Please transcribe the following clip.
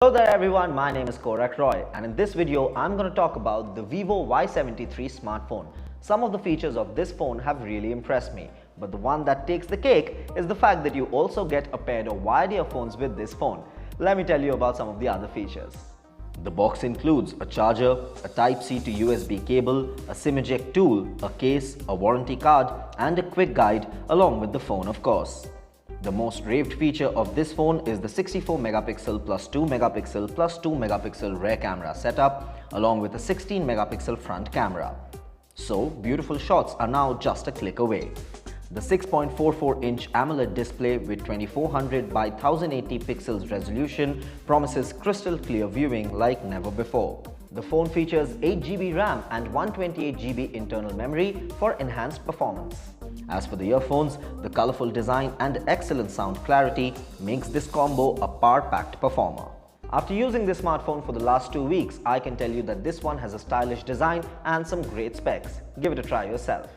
Hello there everyone, my name is Korak Roy and in this video I'm going to talk about the Vivo Y73 smartphone. Some of the features of this phone have really impressed me, but the one that takes the cake is the fact that you also get a pair of wired earphones with this phone. Let me tell you about some of the other features. The box includes a charger, a Type-C to USB cable, a SIM eject tool, a case, a warranty card and a quick guide along with the phone of course. The most raved feature of this phone is the 64 megapixel plus 2 megapixel plus 2 megapixel rear camera setup along with a 16 megapixel front camera. So beautiful shots are now just a click away. The 6.44-inch AMOLED display with 2400 by 1080 pixels resolution promises crystal clear viewing like never before. The phone features 8GB RAM and 128GB internal memory for enhanced performance. As for the earphones, the colorful design and excellent sound clarity makes this combo a power-packed performer. After using this smartphone for the last 2 weeks, I can tell you that this one has a stylish design and some great specs. Give it a try yourself.